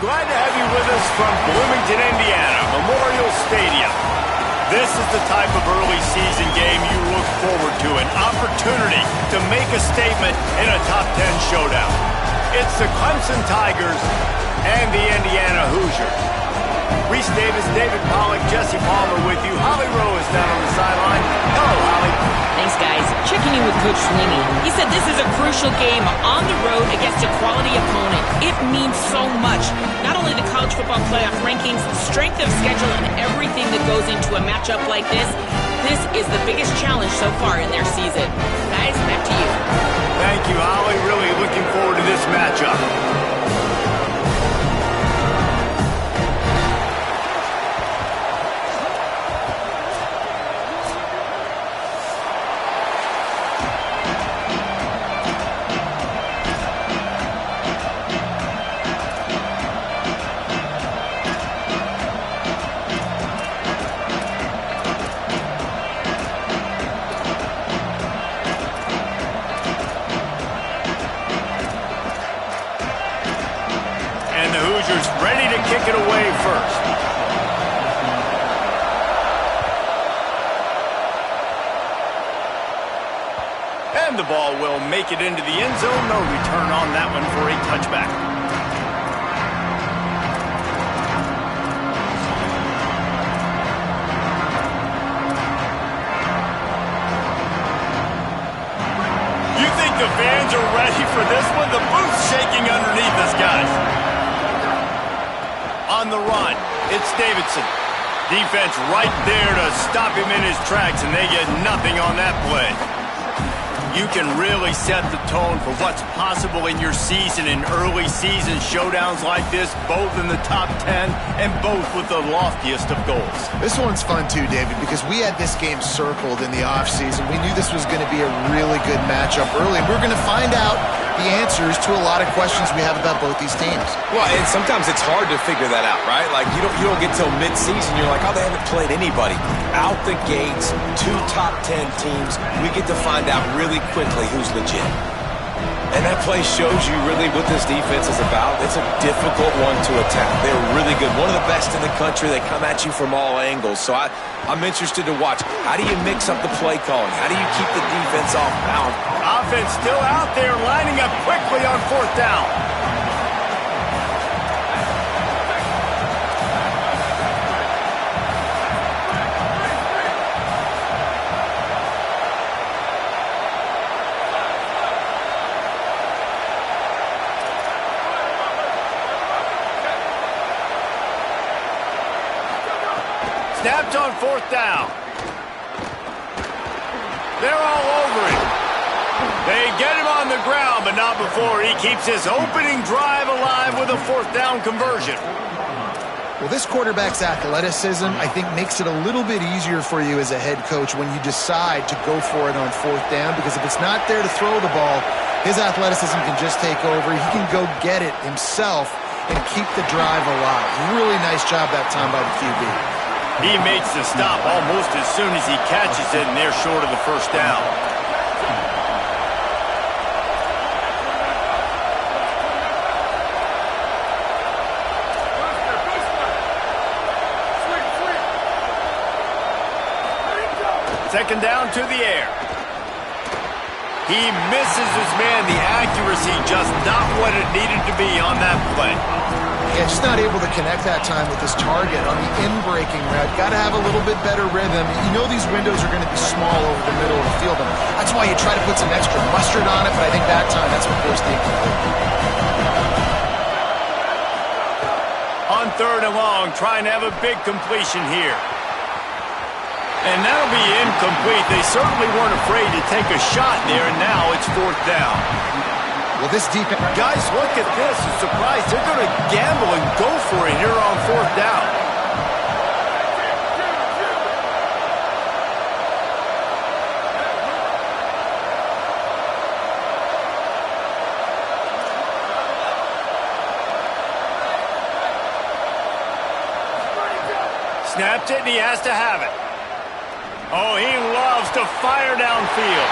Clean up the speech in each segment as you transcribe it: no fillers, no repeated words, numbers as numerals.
Glad to have you with us from Bloomington, Indiana, Memorial Stadium. This is the type of early season game you look forward to, an opportunity to make a statement in a top 10 showdown. It's the Clemson Tigers and the Indiana Hoosiers. Reese Davis, David Pollack, Jesse Palmer with you. Holly Rowe is down on the sideline. Hello, Holly. Thanks, guys. Checking in with Coach Sweeney. He said this is a crucial game on the road against a quality opponent. It means so much. Not only the college football playoff rankings, strength of schedule, and everything that goes into a matchup like this. This is the biggest challenge so far in their season. Guys, back to you. Thank you, Holly. Really looking forward to this matchup. Ready to kick it away first. And the ball will make it into the end zone. No return on that one for a touchback. You think the fans are ready for this one? The booth's shaking underneath us, guys. On the run, it's Davidson. Defense right there to stop him in his tracks, and they get nothing on that play. You can really set the tone for what's possible in your season in early season showdowns like this, both in the top 10 and both with the loftiest of goals. This one's fun too, David, because we had this game circled in the offseason. We knew this was going to be a really good matchup early, and we're going to find out the answers to a lot of questions we have about both these teams. Well, and sometimes it's hard to figure that out, right? Like, you don't get till mid-season. You're like, oh, they haven't played anybody. Out the gates, 2 top 10 teams. We get to find out really quickly who's legit. And that play shows you really what this defense is about. It's a difficult one to attack. They're really good. One of the best in the country. They come at you from all angles. So I'm interested to watch. How do you mix up the play calling? How do you keep the defense off balance? Offense still out there, lining up quickly on 4th down. Snapped on 4th down. They're all over it. They get him on the ground, but not before he keeps his opening drive alive with a 4th down conversion. Well, this quarterback's athleticism, I think, makes it a little bit easier for you as a head coach when you decide to go for it on 4th down, because if it's not there to throw the ball, his athleticism can just take over. He can go get it himself and keep the drive alive. Really nice job that time by the QB. He makes the stop almost as soon as he catches it, and they're short of the 1st down. Second down to the air. He misses his man. The accuracy just not what it needed to be on that play. Yeah, just not able to connect that time with his target on the in-breaking route. Got to have a little bit better rhythm. You know these windows are going to be small over the middle of the field, and that's why you try to put some extra mustard on it, but I think that time that's what forced the incomplete. On 3rd and long, trying to have a big completion here. And that'll be incomplete. They certainly weren't afraid to take a shot there, and now it's 4th down. Well, this defense... Guys, look at this. I'm surprised. They're going to gamble and go for it here on 4th down. Snapped it, and he has to have it. Oh, he loves to fire downfield.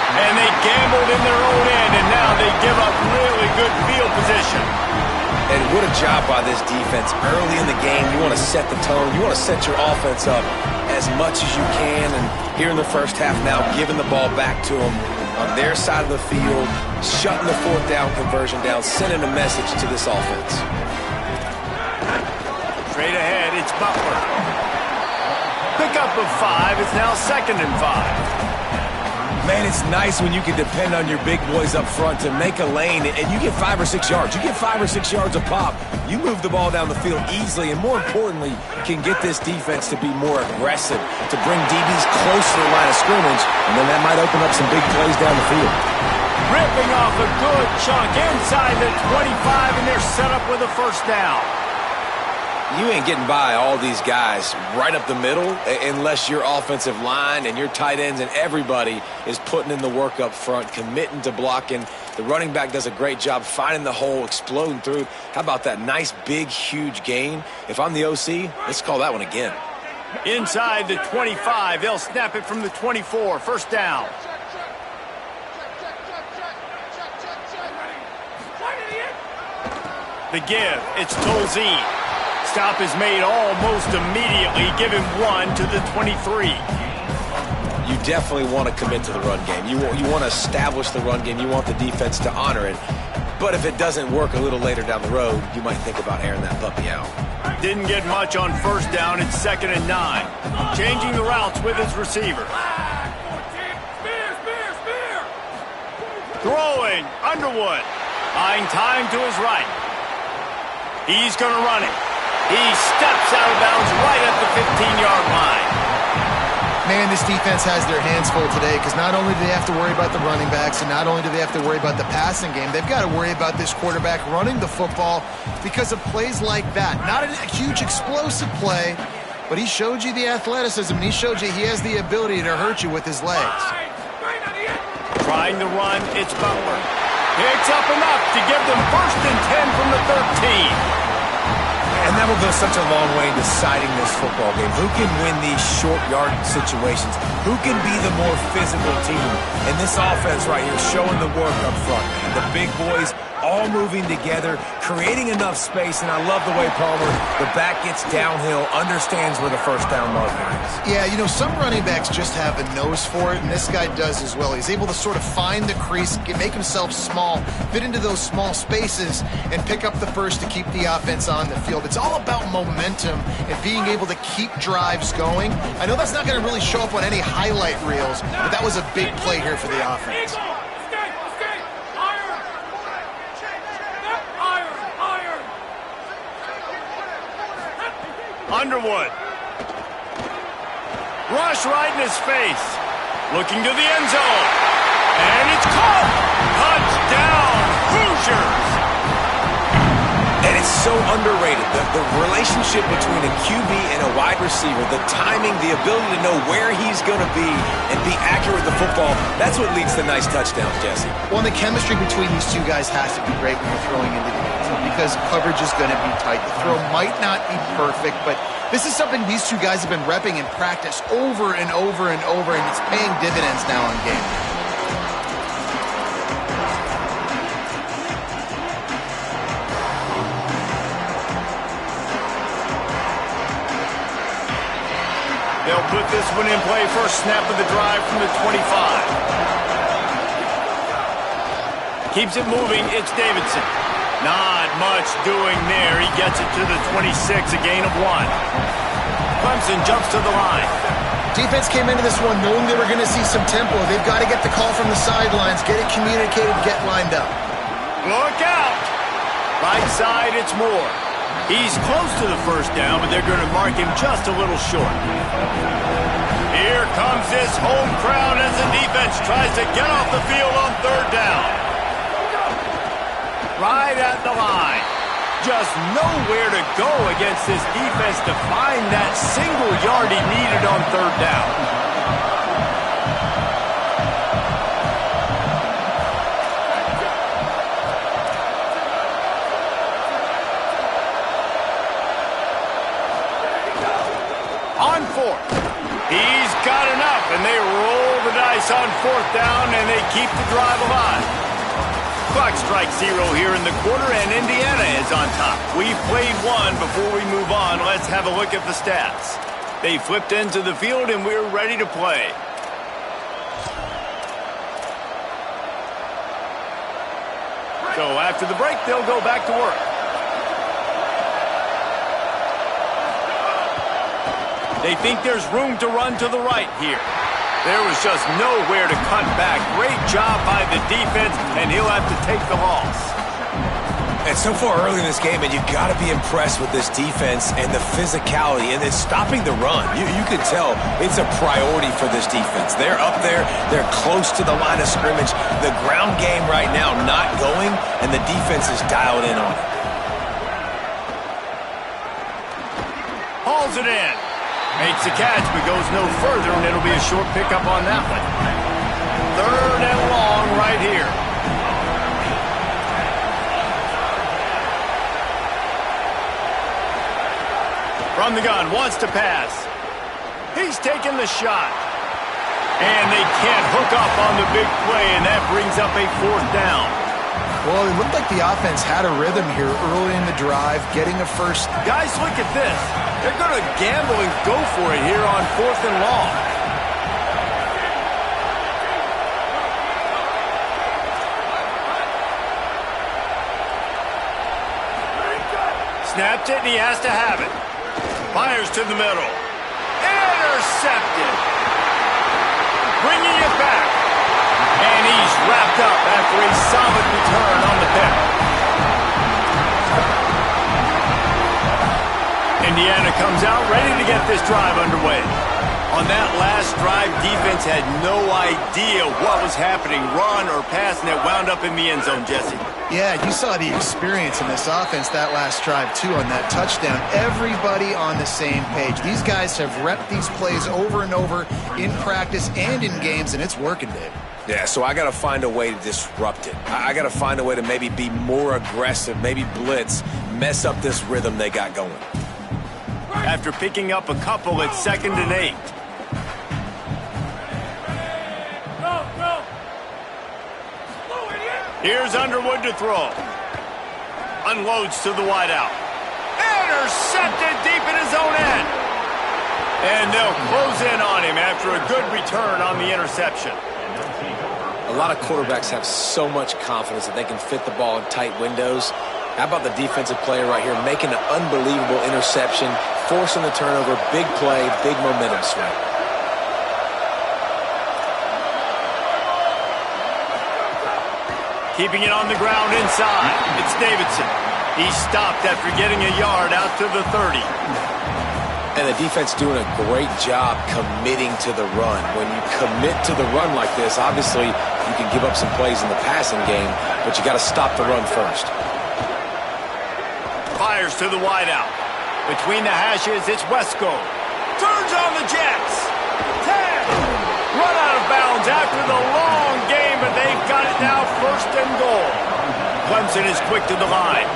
And they gambled in their own end, and now they give up really good field position. And what a job by this defense. Early in the game, you want to set the tone. You want to set your offense up as much as you can. And here in the first half now, giving the ball back to them on their side of the field, shutting the fourth down conversion down, sending a message to this offense. Straight ahead, it's Butler. Pickup of 5. It's now 2nd and 5. Man, it's nice when you can depend on your big boys up front to make a lane, and you get 5 or 6 yards. You get 5 or 6 yards a pop. You move the ball down the field easily, and more importantly, can get this defense to be more aggressive, to bring DBs close to the line of scrimmage, and then that might open up some big plays down the field. Ripping off a good chunk inside the 25, and they're set up with a first down. You ain't getting by all these guys right up the middle unless your offensive line and your tight ends and everybody is putting in the work up front, committing to blocking. The running back does a great job finding the hole, exploding through. How about that nice, big, huge gain? If I'm the OC, let's call that one again. Inside the 25, they'll snap it from the 24. First down. The give, it's Tolzien. Stop is made almost immediately. Give him 1 to the 23. You definitely want to commit to the run game. You want to establish the run game. You want the defense to honor it. But if it doesn't work a little later down the road, you might think about airing that puppy out. Didn't get much on first down. It's 2nd and 9. Changing the routes with his receiver. Throwing, Underwood. Buying time to his right. He's going to run it. He steps out of bounds right at the 15-yard line. Man, this defense has their hands full today because not only do they have to worry about the running backs and not only do they have to worry about the passing game, they've got to worry about this quarterback running the football because of plays like that. Not a huge explosive play, but he showed you the athleticism and he showed you he has the ability to hurt you with his legs. Trying to run, it's Butler. Picks up enough to give them 1st and 10 from the 13. And that will go such a long way in deciding this football game. Who can win these short yard situations? Who can be the more physical team? And this offense right here showing the work up front. The big boys all moving together, creating enough space. And I love the way Palmer, the back gets downhill, understands where the first down marker is. Yeah, you know, some running backs just have a nose for it, and this guy does as well. He's able to sort of find the crease, make himself small, fit into those small spaces, and pick up the first to keep the offense on the field. It's all about momentum and being able to keep drives going. I know that's not going to really show up on any highlight reels, but that was a big play here for the offense. Underwood. Rush right in his face. Looking to the end zone. And it's caught. Touchdown, Hoosiers. And it's so underrated. The relationship between a QB and a wide receiver, the timing, the ability to know where he's going to be and be accurate with the football, that's what leads to nice touchdowns, Jesse. Well, the chemistry between these two guys has to be great when you're throwing into the end zone because coverage is going to be tight. The throw might not be perfect, but this is something these two guys have been repping in practice over and over and over, and it's paying dividends now in game. They'll put this one in play. First snap of the drive from the 25. Keeps it moving. It's Davidson. Not much doing there. He gets it to the 26, a gain of 1. Clemson jumps to the line. Defense came into this one knowing they were going to see some tempo. They've got to get the call from the sidelines, get it communicated, get lined up. Look out! Right side, it's Moore. He's close to the first down, but they're going to mark him just a little short. Here comes this home crowd as the defense tries to get off the field on 3rd down. Right at the line. Just nowhere to go against this defense to find that single yard he needed on 3rd down. On 4th. He's got enough, and they roll the dice on 4th down, and they keep the drive alive. Clock strikes 0 here in the quarter, and Indiana is on top. We've played one. Before we move on, let's have a look at the stats. They flipped into the field, and we're ready to play. So after the break, they'll go back to work. They think there's room to run to the right here. There was just nowhere to cut back. Great job by the defense, and he'll have to take the loss. And so far early in this game, and you've got to be impressed with this defense and the physicality, and it's stopping the run. You can tell it's a priority for this defense. They're up there. They're close to the line of scrimmage. The ground game right now not going, and the defense is dialed in on it. Hauls it in. Makes the catch, but goes no further, and it'll be a short pickup on that one. 3rd and long right here. From the gun, wants to pass. He's taking the shot. And they can't hook up on the big play, and that brings up a 4th down. Well, it looked like the offense had a rhythm here early in the drive, getting a first. Guys, look at this. They're going to gamble and go for it here on 4th and long. Snapped it, and he has to have it. Fires to the middle. Intercepted. Bringing it back. And he's wrapped up after a solid return on the pick. Indiana comes out ready to get this drive underway. On that last drive, defense had no idea what was happening, run or pass, and it wound up in the end zone, Jesse. Yeah, you saw the experience in this offense that last drive, too, on that touchdown. Everybody on the same page. These guys have repped these plays over and over in practice and in games, and it's working, Dave. Yeah, so I got to find a way to disrupt it. I got to find a way to maybe be more aggressive, maybe blitz, mess up this rhythm they got going. After picking up a couple, it's 2nd and 8. Here's Underwood to throw. Unloads to the wideout. Intercepted deep in his own end. And they'll close in on him after a good return on the interception. A lot of quarterbacks have so much confidence that they can fit the ball in tight windows. How about the defensive player right here making an unbelievable interception, forcing the turnover, big play, big momentum swing. Keeping it on the ground inside. It's Davidson. He stopped after getting a yard out to the 30. And the defense doing a great job committing to the run. When you commit to the run like this, obviously you can give up some plays in the passing game, but you got to stop the run first. Fires to the wideout. Between the hashes, it's Wesco. Turns on the Jets. 10. Run out of bounds after the long game, but they've got it now 1st and goal. Clemson is quick to the line.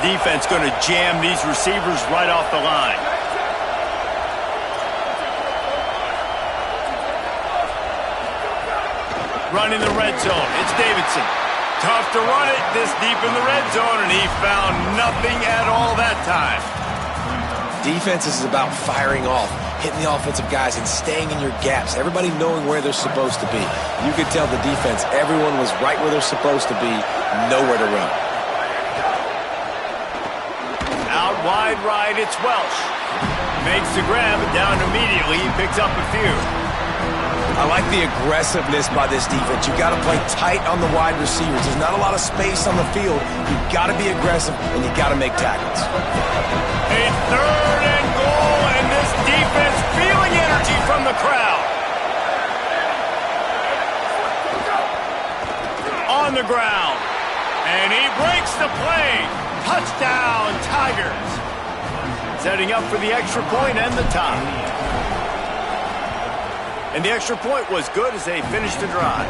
Defense going to jam these receivers right off the line. Running the red zone. It's Davidson. Tough to run it this deep in the red zone, and he found nothing at all that time. Defense is about firing off, hitting the offensive guys and staying in your gaps. Everybody knowing where they're supposed to be. You could tell the defense, everyone was right where they're supposed to be, nowhere to run. Out wide right, it's Welsh. Makes the grab, and down immediately, he picks up a few. I like the aggressiveness by this defense. You've got to play tight on the wide receivers. There's not a lot of space on the field. You've got to be aggressive, and you've got to make tackles. A 3rd and goal, and this defense feeling energy from the crowd. On the ground, and he breaks the play. Touchdown, Tigers. Setting up for the extra point and the tie. And the extra point was good as they finished the drive.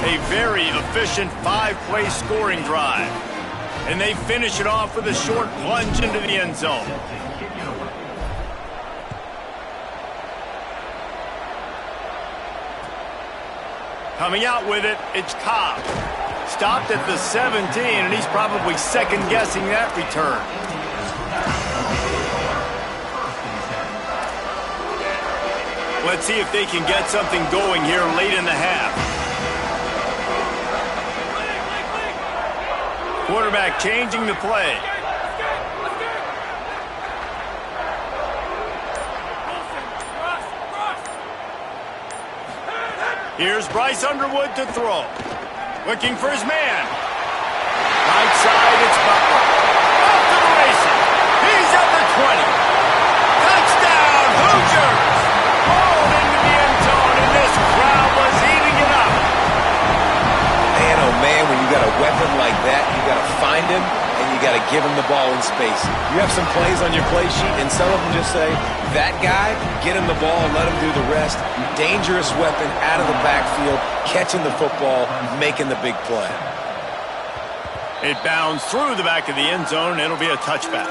A very efficient 5-play scoring drive. And they finish it off with a short plunge into the end zone. Coming out with it, it's Cobb. Stopped at the 17, and he's probably second-guessing that return. Let's see if they can get something going here late in the half. Quarterback changing the play. Here's Bryce Underwood to throw. Looking for his man. Right side, it's Butler. Off to the races. He's at the 20. Touchdown, Hoosiers! Rolled into the end zone, and this crowd was eating it up. Man, oh man, when you got a weapon like that, you got to find him, and you got to give him the ball in space. You have some plays on your play sheet, and some of them just say, that guy, get him the ball, let him do the rest. Dangerous weapon out of the backfield, catching the football, making the big play. It bounds through the back of the end zone, and it'll be a touchback.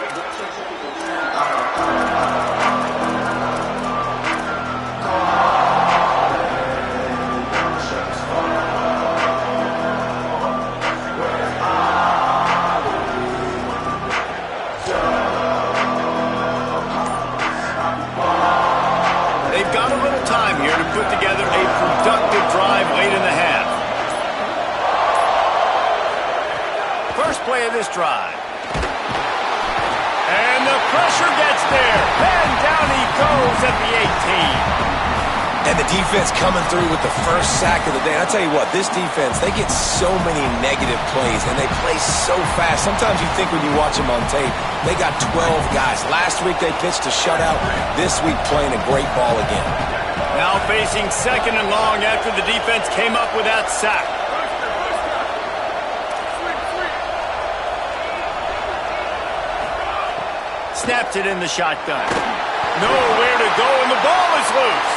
They've got a little time here to put together a productive drive late in the half. First play of this drive. And the pressure gets there. And down he goes at the 18. And the defense coming through with the first sack of the day. And I'll tell you what, this defense, they get so many negative plays, and they play so fast. Sometimes you think when you watch them on tape, they got 12 guys. Last week they pitched a shutout. This week playing a great ball again. Now facing second and long after the defense came up with that sack. Snaps it in the shotgun. Nowhere to go, and the ball is loose.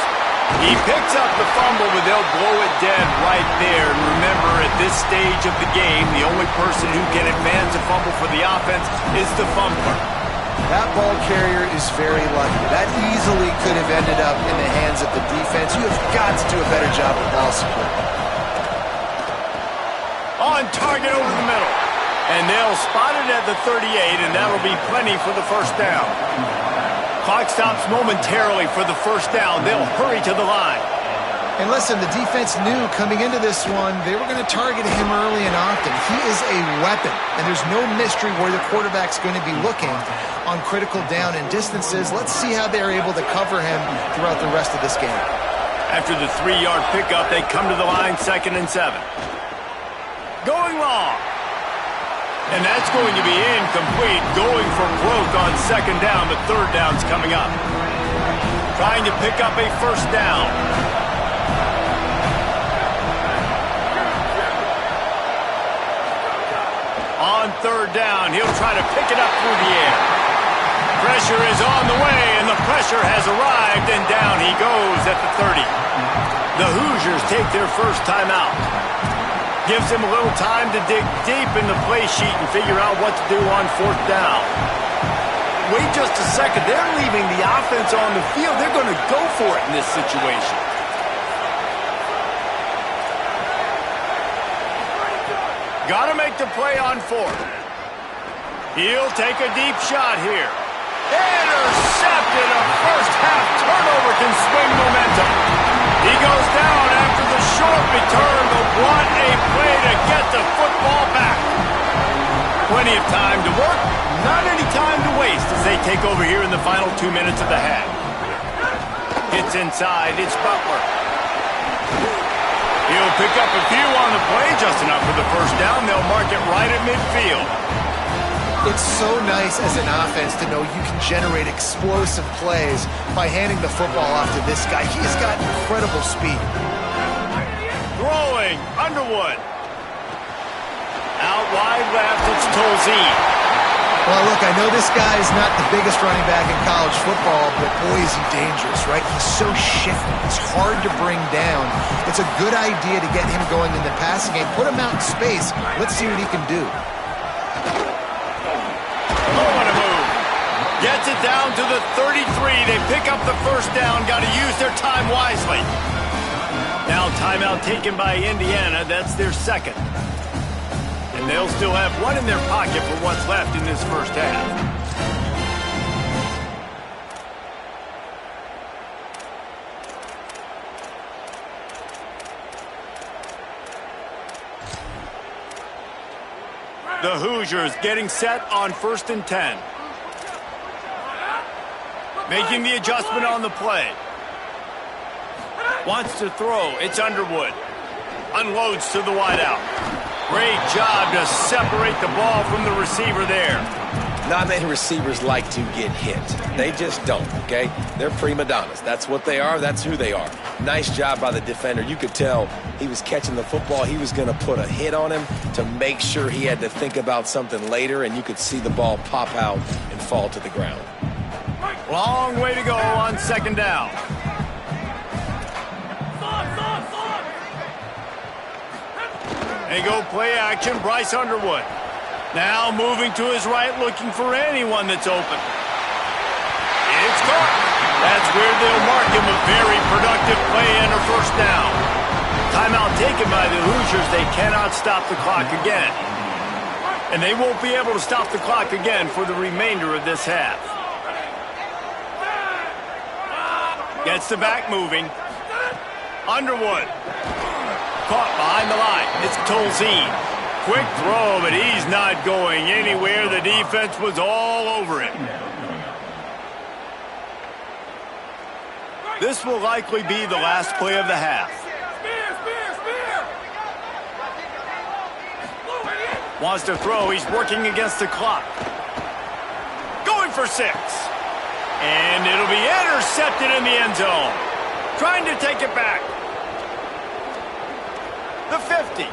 He picks up the fumble, but they'll blow it dead right there. And remember, at this stage of the game, the only person who can advance a fumble for the offense is the fumbler. That ball carrier is very lucky. That easily could have ended up in the hands of the defense. You have got to do a better job of ball support. On target over the middle. And they'll spot it at the 38, and that'll be plenty for the first down. Clock stops momentarily for the first down. They'll hurry to the line. And listen, the defense knew coming into this one, they were going to target him early and often. He is a weapon, and there's no mystery where the quarterback's going to be looking on critical down and distances. Let's see how they're able to cover him throughout the rest of this game. After the 3-yard pickup, they come to the line, 2nd and 7. Going long. And that's going to be incomplete, going for broke on 2nd down, but 3rd down's coming up. Trying to pick up a first down. On 3rd down, he'll try to pick it up through the air. Pressure is on the way, and the pressure has arrived, and down he goes at the 30. The Hoosiers take their first timeout. Gives him a little time to dig deep in the play sheet and figure out what to do on 4th down. Wait just a second. They're leaving the offense on the field. They're going to go for it in this situation. Got to make the play on 4th. He'll take a deep shot here. Intercepted. A first-half turnover can swing momentum. He goes down after the short return, but what a play to get the football back. Plenty of time to work, not any time to waste as they take over here in the final 2 minutes of the half. Hits inside, it's Butler. He'll pick up a few on the play, just enough for the first down. They'll mark it right at midfield. It's so nice as an offense to know you can generate explosive plays by handing the football off to this guy. He has got incredible speed. Throwing, Underwood. Out wide left, it's Tolzien. Well, look, I know this guy is not the biggest running back in college football, but boy, is he dangerous, right? He's so shifty. He's hard to bring down. It's a good idea to get him going in the passing game. Put him out in space. Let's see what he can do. Gets it down to the 33. They pick up the first down. Got to use their time wisely. Now timeout taken by Indiana. That's their second. And they'll still have one in their pocket for what's left in this first half. The Hoosiers getting set on 1st and 10. Making the adjustment on the play. Wants to throw. It's Underwood. Unloads to the wideout. Great job to separate the ball from the receiver there. Not many receivers like to get hit. They just don't, okay? They're prima donnas. That's what they are. That's who they are. Nice job by the defender. You could tell he was catching the football. He was going to put a hit on him to make sure he had to think about something later, and you could see the ball pop out and fall to the ground. Long way to go on 2nd down. They go play action. Bryce Underwood. Now moving to his right, looking for anyone that's open. It's caught. That's where they'll mark him a very productive play and a 1st down. Timeout taken by the Hoosiers. They cannot stop the clock again. And they won't be able to stop the clock again for the remainder of this half. Gets the back moving. Underwood. Caught behind the line. It's Tolzien. Quick throw, but he's not going anywhere. The defense was all over him. This will likely be the last play of the half. Wants to throw. He's working against the clock. Going for 6. And it'll be intercepted in the end zone. Trying to take it back. The 50.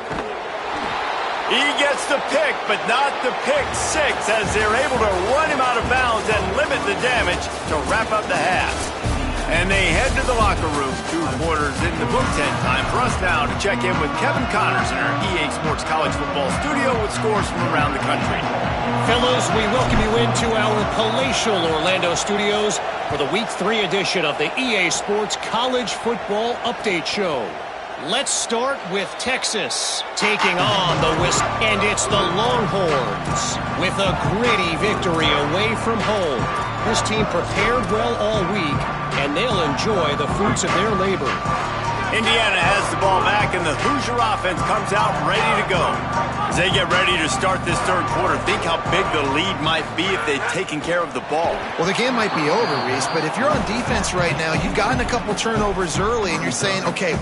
He gets the pick, but not the pick 6 as they're able to run him out of bounds and limit the damage to wrap up the half. And they head to the locker room. 2 quarters in the books, and time for us now to check in with Kevin Connors in our EA Sports College Football studio with scores from around the country. Fellows, we welcome you into our palatial Orlando studios for the Week 3 edition of the EA Sports College Football Update Show. Let's start with Texas taking on the Wisp, and it's the Longhorns with a gritty victory away from home. This team prepared well all week, and they'll enjoy the fruits of their labor. Indiana has the ball back, and the Hoosier offense comes out ready to go. As they get ready to start this 3rd quarter, think how big the lead might be if they'd taken care of the ball. Well, the game might be over, Reese, but if you're on defense right now, you've gotten a couple turnovers early, and you're saying, okay,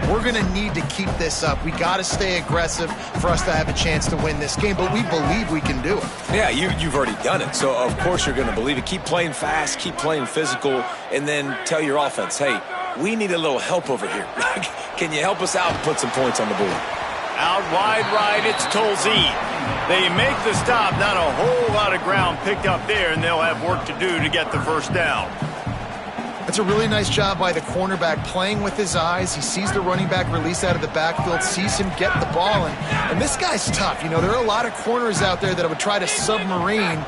we're going to need to keep this up. We got to stay aggressive for us to have a chance to win this game, but we believe we can do it. Yeah, you've already done it, so of course you're going to believe it. Keep playing fast, keep playing physical, and then tell your offense, hey, we need a little help over here. Can you help us out and put some points on the board? Out wide right, it's Tolzien. They make the stop, not a whole lot of ground picked up there, and they'll have work to do to get the 1st down. That's a really nice job by the cornerback, playing with his eyes. He sees the running back release out of the backfield, sees him get the ball, and this guy's tough. You know, there are a lot of corners out there that would try to submarine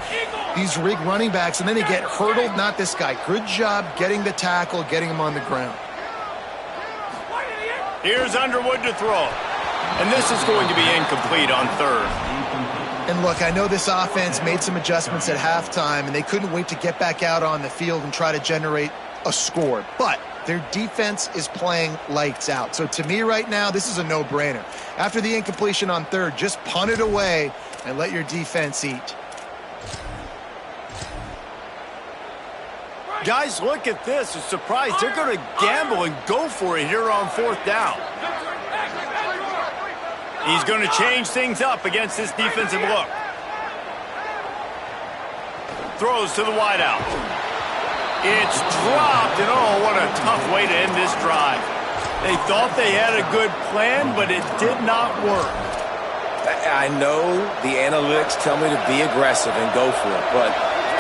these rig running backs, and then they get hurdled. Not this guy. Good job getting the tackle, getting him on the ground. Here's Underwood to throw. And this is going to be incomplete on 3rd. And look, I know this offense made some adjustments at halftime, and they couldn't wait to get back out on the field and try to generate a score. But their defense is playing lights out. So to me right now, this is a no-brainer. After the incompletion on 3rd, just punt it away and let your defense eat. Guys, look at this. A surprise. They're going to gamble and go for it here on 4th down. He's going to change things up against this defensive look. Throws to the wideout. It's dropped, and oh, what a tough way to end this drive. They thought they had a good plan, but it did not work. I know the analytics tell me to be aggressive and go for it, but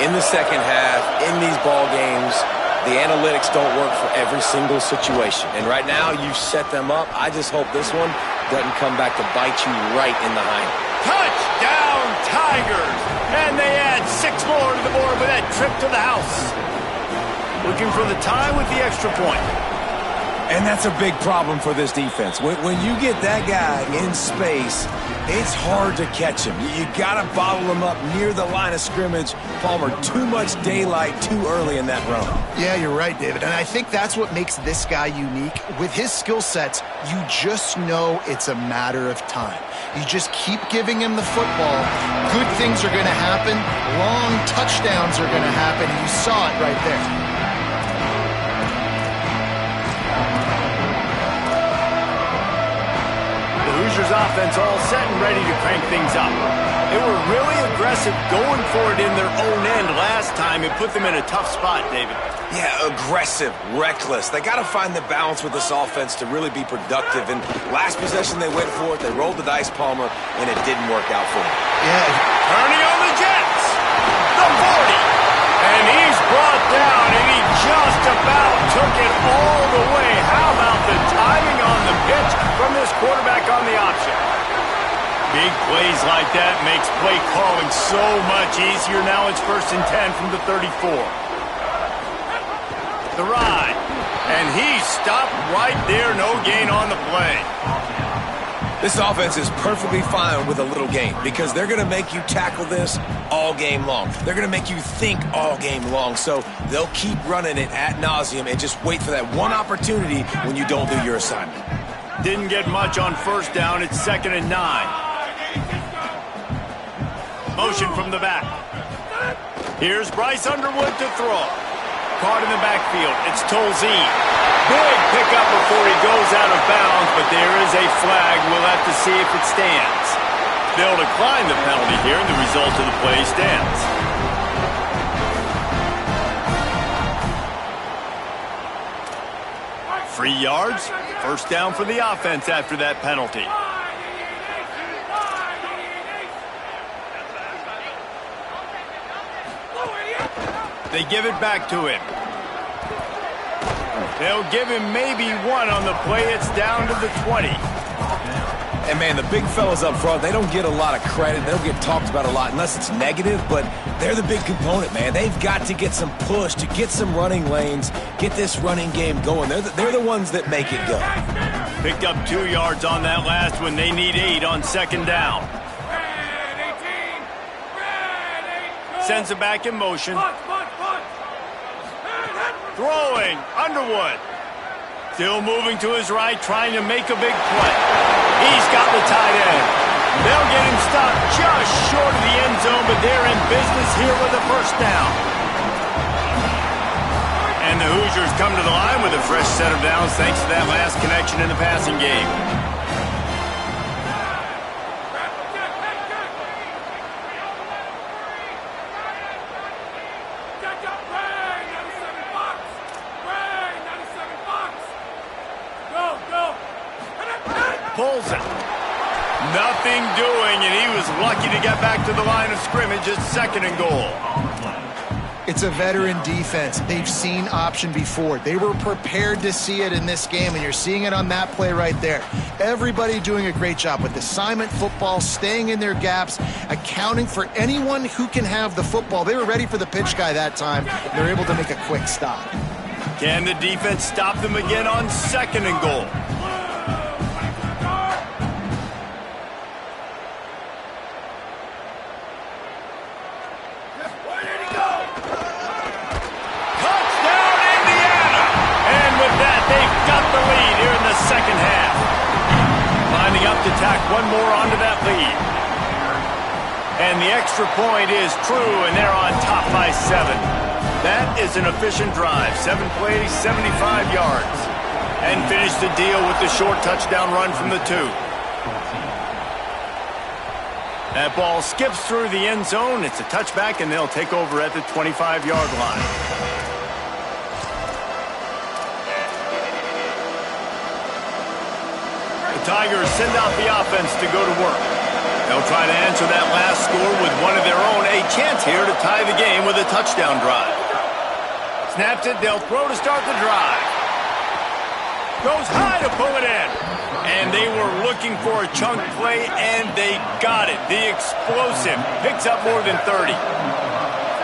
in the second half, in these ball games, the analytics don't work for every single situation. And right now, you've set them up. I just hope this one doesn't come back to bite you right in the hind. Touchdown, Tigers! And they add 6 more to the board with that trip to the house. Looking for the tie with the extra point. And that's a big problem for this defense. When you get that guy in space, it's hard to catch him. You got to bottle him up near the line of scrimmage. Palmer, too much daylight too early in that run. Yeah, you're right, David. And I think that's what makes this guy unique. With his skill sets, you just know it's a matter of time. You just keep giving him the football. Good things are going to happen. Long touchdowns are going to happen. You saw it right there. Hoosiers offense all set and ready to crank things up. They were really aggressive going for it in their own end last time. It put them in a tough spot, David. Yeah, aggressive, reckless. They got to find the balance with this offense to really be productive. And last possession they went for it, they rolled the dice, Palmer, and it didn't work out for them. Yeah. Turning on the Jets. The 40. And he's brought down, and he just about took it all the way. How about the timing on the pitch from this quarterback on the option? Big plays like that makes play calling so much easier. Now it's 1st and 10 from the 34. The ride. And he stopped right there. No gain on the play. This offense is perfectly fine with a little game because they're going to make you tackle this all game long. They're going to make you think all game long. So they'll keep running it ad nauseum and just wait for that one opportunity when you don't do your assignment. Didn't get much on 1st down. It's 2nd and 9. Motion from the back. Here's Bryce Underwood to throw. Caught in the backfield. It's Tolzien. Big pickup before he goes out of bounds, but there is a flag. We'll have to see if it stands. They'll decline the penalty here, and the result of the play stands. Free yards. 1st down for the offense after that penalty. They give it back to him. They'll give him maybe one on the play. It's down to the 20. And, man, the big fellas up front, they don't get a lot of credit. They don't get talked about a lot unless it's negative, but they're the big component, man. They've got to get some push, to get some running lanes, get this running game going. They're the ones that make it go. Picked up 2 yards on that last one. They need 8 on 2nd down. Sends it back in motion. Throwing, Underwood. Still moving to his right, trying to make a big play. He's got the tight end. They'll get him stopped just short of the end zone, but they're in business here with a 1st down. And the Hoosiers come to the line with a fresh set of downs thanks to that last connection in the passing game. Pulls it. Nothing doing, and he was lucky to get back to the line of scrimmage at 2nd and goal. It's a veteran defense. They've seen option before. They were prepared to see it in this game, and you're seeing it on that play right there. Everybody doing a great job with assignment football, staying in their gaps, accounting for anyone who can have the football. They were ready for the pitch guy that time. They're able to make a quick stop. Can the defense stop them again on 2nd and goal? Second half. Lining up to tack one more onto that lead. And the extra point is true, and they're on top by 7. That is an efficient drive. 7 plays, 75 yards. And finish the deal with the short touchdown run from the 2. That ball skips through the end zone. It's a touchback, and they'll take over at the 25-yard line. Tigers send out the offense to go to work. They'll try to answer that last score with one of their own. A chance here to tie the game with a touchdown drive. Snaps it, they'll throw to start the drive. Goes high to pull it in. And they were looking for a chunk play, and they got it. The explosive picks up more than 30.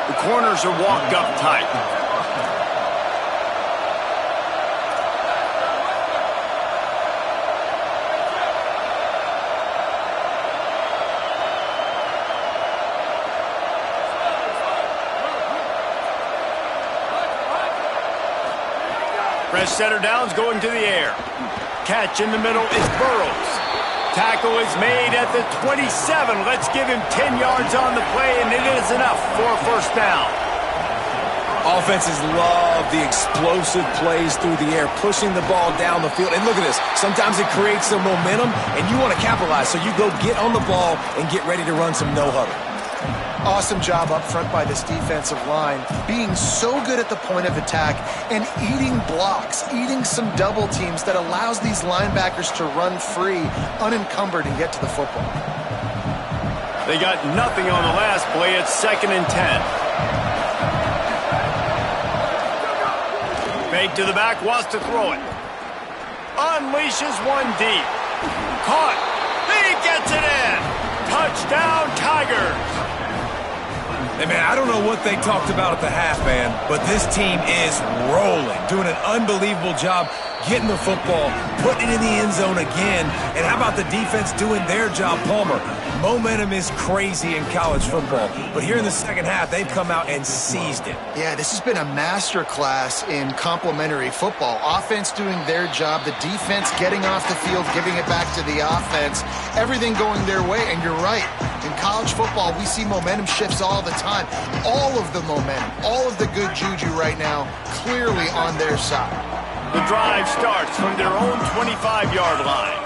The corners are walked up tight. Fresh center downs going to the air. Catch in the middle is Burrows. Tackle is made at the 27. Let's give him 10 yards on the play, and it is enough for a first down. Offenses love the explosive plays through the air, pushing the ball down the field. And look at this. Sometimes it creates some momentum, and you want to capitalize. So you go get on the ball and get ready to run some no-huddle. Awesome job up front by this defensive line, being so good at the point of attack and eating blocks, eating some double teams that allows these linebackers to run free, unencumbered, and get to the football. They got nothing on the last play. It's 2nd and 10. Fake to the back, wants to throw it. Unleashes one deep. Caught. He gets it in. Touchdown, Tigers. Hey, man, I don't know what they talked about at the half, man, but this team is rolling, doing an unbelievable job getting the football, putting it in the end zone again. And how about the defense doing their job, Palmer? Momentum is crazy in college football, but here in the second half, they've come out and seized it. Yeah, this has been a master class in complementary football. Offense doing their job, the defense getting off the field, giving it back to the offense, everything going their way. And you're right, in college football, we see momentum shifts all the time. All of the momentum, all of the good juju right now, clearly on their side. The drive starts from their own 25-yard line.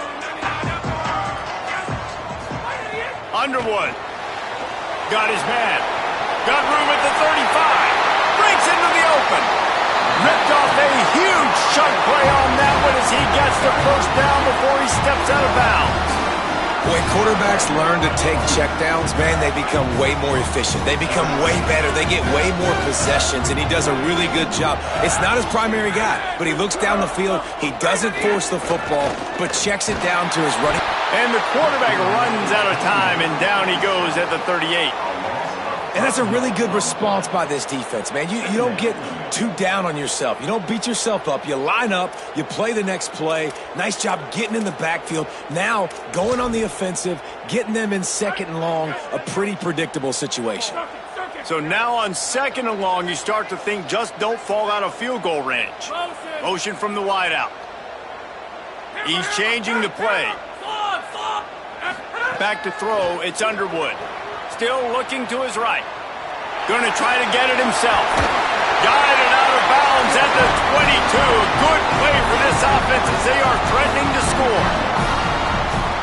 Underwood got his man. Got room at the 35. Breaks into the open. Ripped off a huge chunk play on that one as he gets the first down before he steps out of bounds. When quarterbacks learn to take checkdowns, man, they become way more efficient. They become way better. They get way more possessions, and he does a really good job. It's not his primary guy, but he looks down the field. He doesn't force the football, but checks it down to his running. And the quarterback runs out of time, and down he goes at the 38. And that's a really good response by this defense, man. You don't get too down on yourself. You don't beat yourself up. You line up. You play the next play. Nice job getting in the backfield. Now, going on the offensive, getting them in 2nd and long, a pretty predictable situation. So now on 2nd and long, you start to think just don't fall out of field goal range. Motion from the wideout. He's changing the play. Back to throw. It's Underwood. Still looking to his right. Going to try to get it himself. Guided out of bounds at the 22. A good play for this offense as they are threatening to score.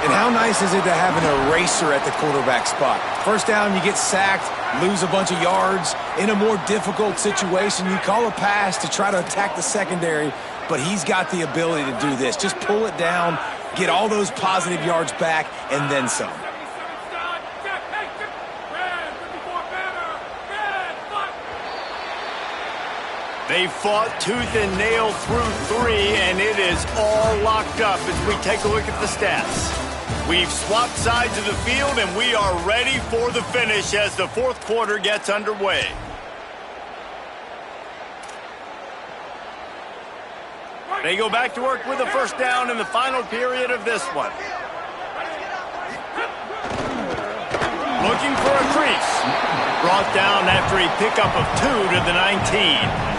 And how nice is it to have an eraser at the quarterback spot? First down, you get sacked, lose a bunch of yards. In a more difficult situation, you call a pass to try to attack the secondary, but he's got the ability to do this. Just pull it down, get all those positive yards back, and then some. They fought tooth and nail through 3, and it is all locked up as we take a look at the stats. We've swapped sides of the field, and we are ready for the finish as the 4th quarter gets underway. They go back to work with a first down in the final period of this one. Looking for a crease. Brought down after a pickup of 2 to the 19.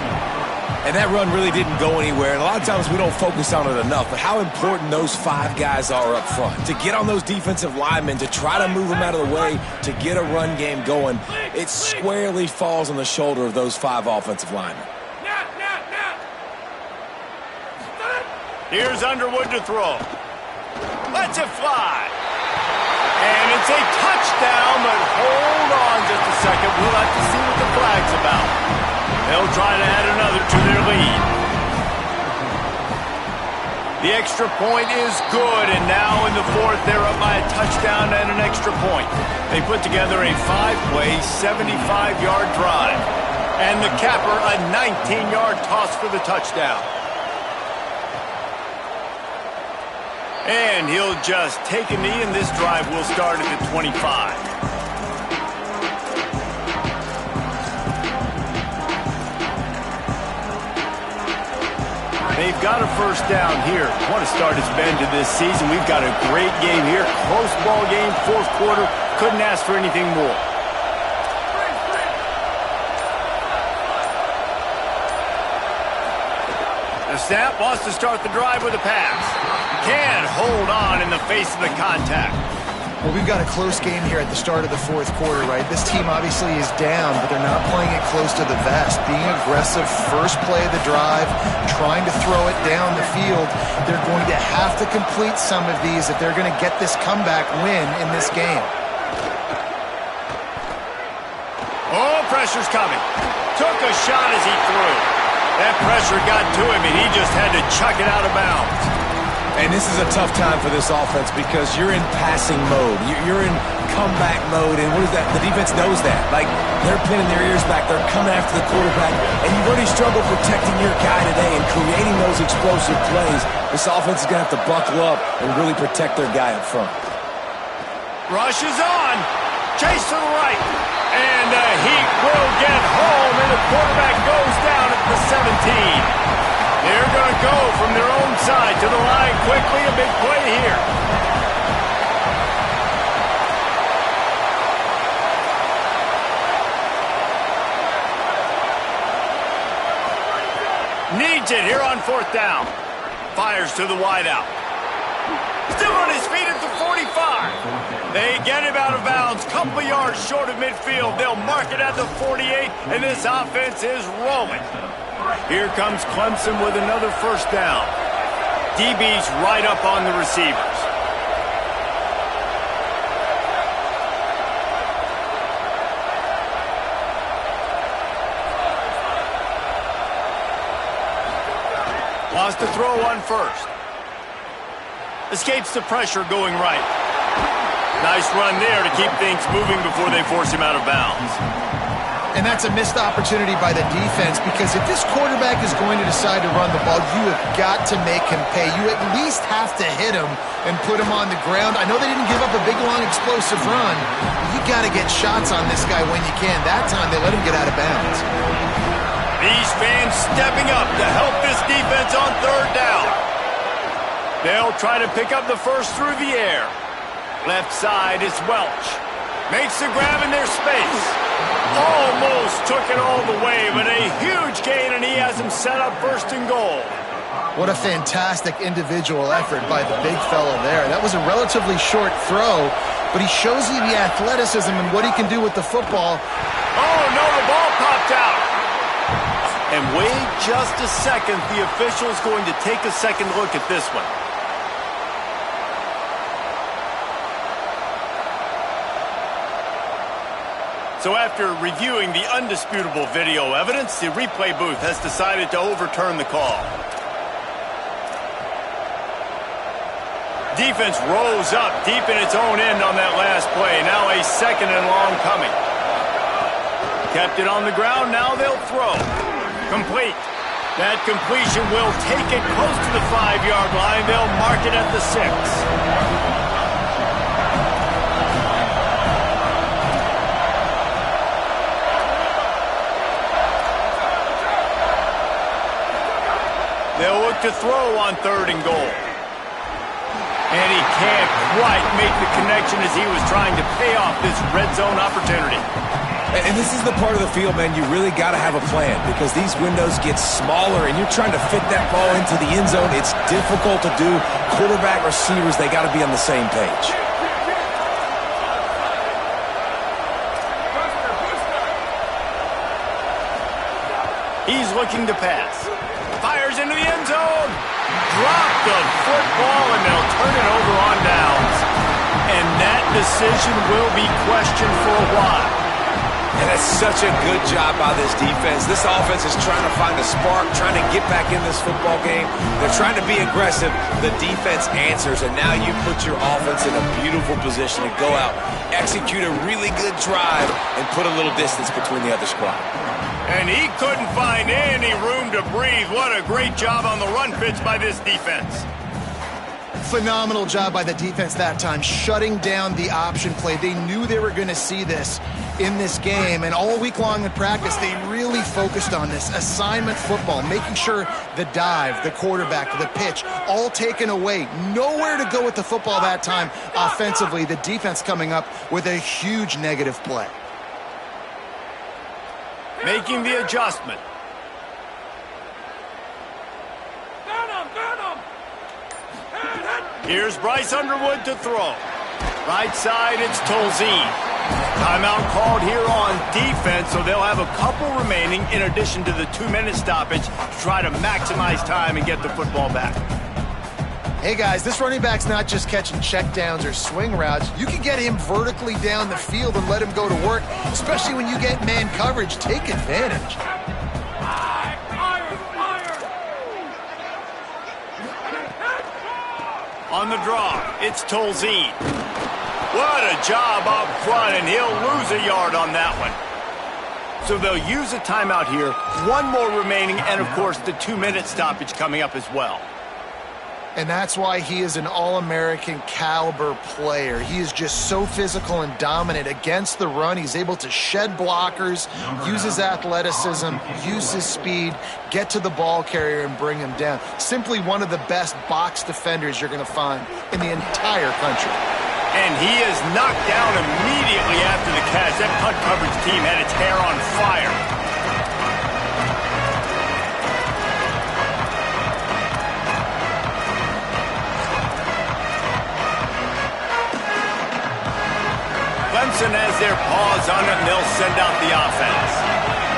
And that run really didn't go anywhere. And a lot of times we don't focus on it enough. But how important those 5 guys are up front. To get on those defensive linemen, to try to move them out of the way, to get a run game going, it squarely falls on the shoulder of those 5 offensive linemen. Here's Underwood to throw. Lets it fly. And it's a touchdown, but hold on just a second. We'll have to see what the flag's about. They'll try to add another to their lead. The extra point is good, and now in the 4th, they're up by a touchdown and an extra point. They put together a 5-play, 75-yard drive. And the capper, a 19-yard toss for the touchdown. And he'll just take a knee, and this drive will start at the 25. They've got a first down here. What a start it's been to this season. We've got a great game here. Close ball game, 4th quarter. Couldn't ask for anything more. The snap wants to start the drive with a pass. Can't hold on in the face of the contact. Well, we've got a close game here at the start of the fourth quarter, right? This team obviously is down, but they're not playing it close to the vest. Being aggressive, first play of the drive, trying to throw it down the field. They're going to have to complete some of these if they're going to get this comeback win in this game. Oh, pressure's coming. Took a shot as he threw. That pressure got to him, and he just had to chuck it out of bounds. And this is a tough time for this offense because you're in passing mode. You're in comeback mode, and what is that? The defense knows that. Like, they're pinning their ears back. They're coming after the quarterback, and you've already struggled protecting your guy today and creating those explosive plays. This offense is going to have to buckle up and really protect their guy up front. Rush is on. Chase to the right. And the Heat will get home, and the quarterback goes down at the 17. They're going to go from their own side to the line quickly. A big play here. Needs it here on fourth down. Fires to the wideout. Still on his feet at the 45. They get him out of bounds. Couple yards short of midfield. They'll mark it at the 48, and this offense is rolling. Here comes Clemson with another first down. DB's right up on the receivers. Wants to throw on first. Escapes the pressure going right. Nice run there to keep things moving before they force him out of bounds. And that's a missed opportunity by the defense, because if this quarterback is going to decide to run the ball, you have got to make him pay. You at least have to hit him and put him on the ground. I know they didn't give up a big, long, explosive run. You got to get shots on this guy when you can. That time, they let him get out of bounds. These fans stepping up to help this defense on third down. They'll try to pick up the first through the air. Left side is Welch. Makes the grab in their space. Almost took it all the way, but a huge gain, and he has him set up first and goal. What a fantastic individual effort by the big fella there. That was a relatively short throw, but he shows you the athleticism and what he can do with the football. Oh, no, the ball popped out. And wait just a second. The official's going to take a second look at this one. So after reviewing the undisputable video evidence, the replay booth has decided to overturn the call. Defense rose up deep in its own end on that last play. Now a second and long coming. Kept it on the ground, now they'll throw. Complete. That completion will take it close to the 5-yard line. They'll mark it at the 6. They'll look to throw on third and goal. And he can't quite make the connection as he was trying to pay off this red zone opportunity. And this is the part of the field, man, you really got to have a plan, because these windows get smaller and you're trying to fit that ball into the end zone. It's difficult to do. Quarterback, receivers, they got to be on the same page. He's looking to pass. Fires into the end zone. Drop the football, and they'll turn it over on downs. And that decision will be questioned for a while. And that's such a good job by this defense. This offense is trying to find a spark, trying to get back in this football game. They're trying to be aggressive. The defense answers, and now you put your offense in a beautiful position to go out, execute a really good drive, and put a little distance between the other squad. And he couldn't find any room to breathe. What a great job on the run pitch by this defense. Phenomenal job by the defense that time, shutting down the option play. They knew they were going to see this in this game, and all week long in practice, they really focused on this assignment football, making sure the dive, the quarterback, the pitch, all taken away. Nowhere to go with the football that time offensively. The defense coming up with a huge negative play. Making the adjustment. Here's Bryce Underwood to throw. Right side, it's Tolzien. Timeout called here on defense, so they'll have a couple remaining in addition to the 2-minute stoppage to try to maximize time and get the football back. Hey guys, this running back's not just catching checkdowns or swing routes. You can get him vertically down the field and let him go to work, especially when you get man coverage. Take advantage. On the draw, it's Tolzien. What a job up front, and he'll lose a yard on that one. So they'll use a timeout here, one more remaining, and of course the 2-minute stoppage coming up as well. And that's why he is an All-American caliber player. He is just so physical and dominant against the run. He's able to shed blockers, use his athleticism, use his speed, get to the ball carrier and bring him down. Simply one of the best box defenders you're going to find in the entire country. And he is knocked down immediately after the catch. That punt coverage team had its hair on fire. Clemson has their paws on it, and they'll send out the offense.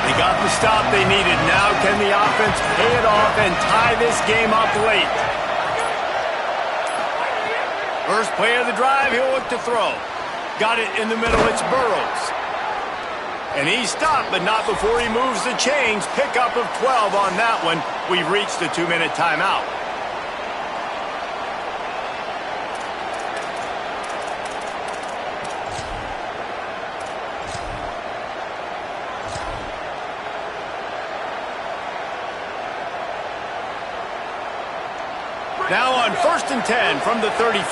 They got the stop they needed. Now can the offense pay it off and tie this game up late? First play of the drive, he'll look to throw. Got it in the middle, it's Burrows. And he stopped, but not before he moves the chains. Pickup of 12 on that one. We've reached the 2-minute timeout. Now on 1st and 10 from the 35.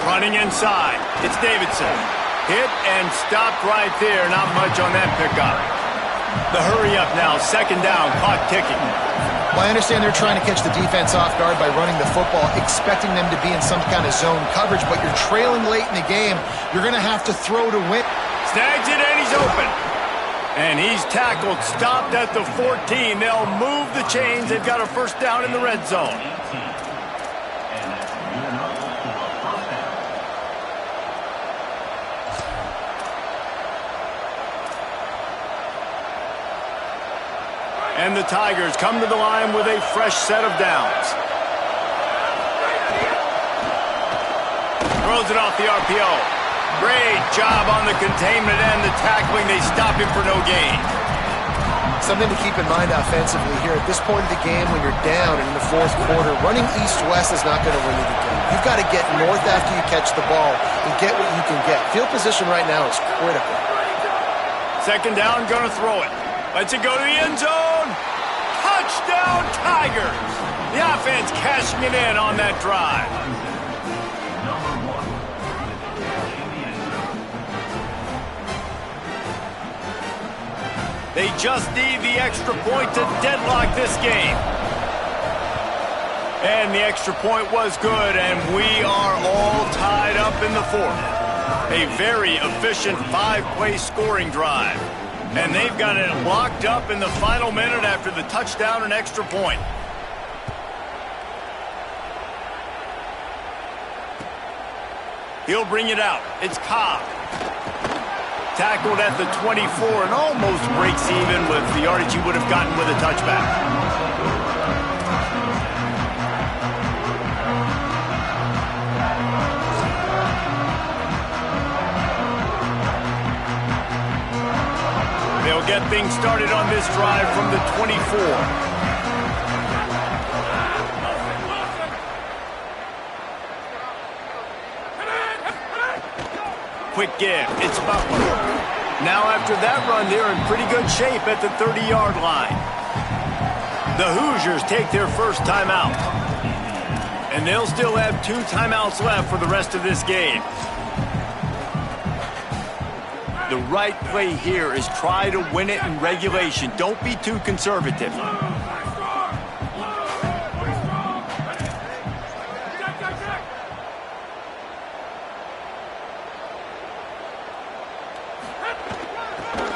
Running inside. It's Davidson. Hit and stopped right there. Not much on that pickup. The hurry up now. 2nd down. Clock ticking. Well, I understand they're trying to catch the defense off guard by running the football, expecting them to be in some kind of zone coverage, but you're trailing late in the game. You're going to have to throw to win. Snags it and he's open. And he's tackled, stopped at the 14. They'll move the chains. They've got a 1st down in the red zone. And the Tigers come to the line with a fresh set of downs. Throws it off the RPO. Great job on the containment and the tackling. They stop him for no gain. Something to keep in mind offensively here. At this point of the game, when you're down in the 4th quarter, running east-west is not going to win you the game. You've got to get north after you catch the ball and get what you can get. Field position right now is critical. 2nd down, going to throw it. Lets it go to the end zone. Touchdown, Tigers. The offense cashing it in on that drive. They just need the extra point to deadlock this game. And the extra point was good, and we are all tied up in the 4th. A very efficient 5-play scoring drive. And they've got it locked up in the final minute after the touchdown and extra point. He'll bring it out. It's Cobb. Tackled at the 24 and almost breaks even with the yardage he would have gotten with a touchback. They'll get things started on this drive from the 24. Quick give. It's Butler. Now after that run, they're in pretty good shape at the 30-yard line. The Hoosiers take their 1st timeout. And they'll still have 2 timeouts left for the rest of this game. The right play here is try to win it in regulation. Don't be too conservative.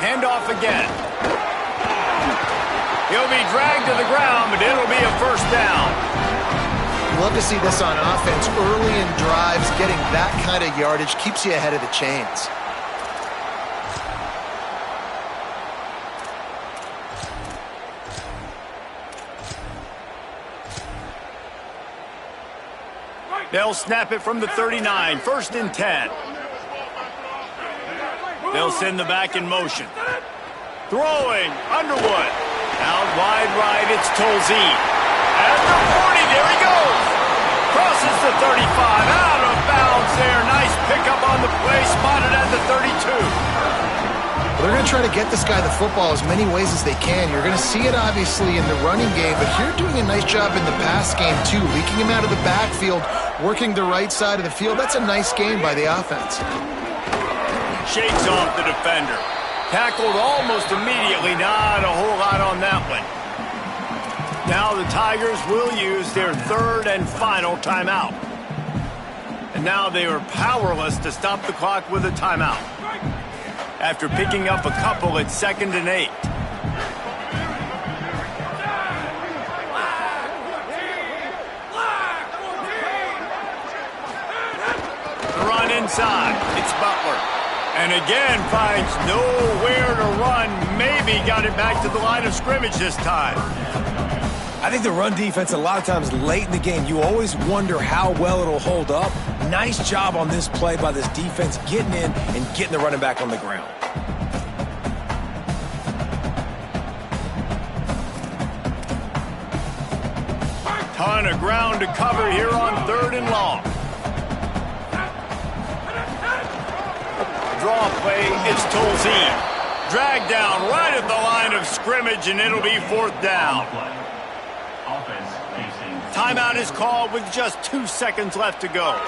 Handoff again. He'll be dragged to the ground, but it'll be a first down. Love to see this on offense. Early in drives, getting that kind of yardage keeps you ahead of the chains. They'll snap it from the 39, 1st and 10. They'll send the back in motion. Throwing, Underwood. Out wide right, it's Tolzien. At the 40, there he goes. Crosses the 35, out of bounds there. Nice pickup on the play, spotted at the 32. They're going to try to get this guy the football as many ways as they can. You're going to see it, obviously, in the running game, but here doing a nice job in the pass game, too. Leaking him out of the backfield, working the right side of the field. That's a nice game by the offense. Shakes off the defender. Tackled almost immediately. Not a whole lot on that one. Now the Tigers will use their 3rd and final timeout. And now they are powerless to stop the clock with a timeout. After picking up a couple at 2nd and 8. The run inside. It's Butler. And again finds nowhere to run. Maybe got it back to the line of scrimmage this time. I think the run defense, a lot of times late in the game, you always wonder how well it'll hold up. Nice job on this play by this defense, getting in and getting the running back on the ground. Ton of ground to cover here on 3rd and long. Draw play, it's Tolzien. Dragged down right at the line of scrimmage, and it'll be 4th down. Timeout is called with just 2 seconds left to go.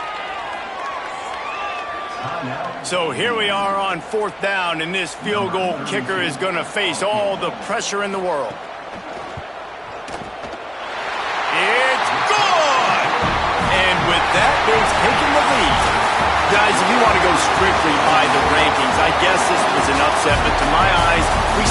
So here we are on 4th down, and this field goal kicker is going to face all the pressure in the world. It's good! And with that, they've taken the lead. Guys, if you want to go strictly by the rankings, I guess this was an upset, but to my eyes, we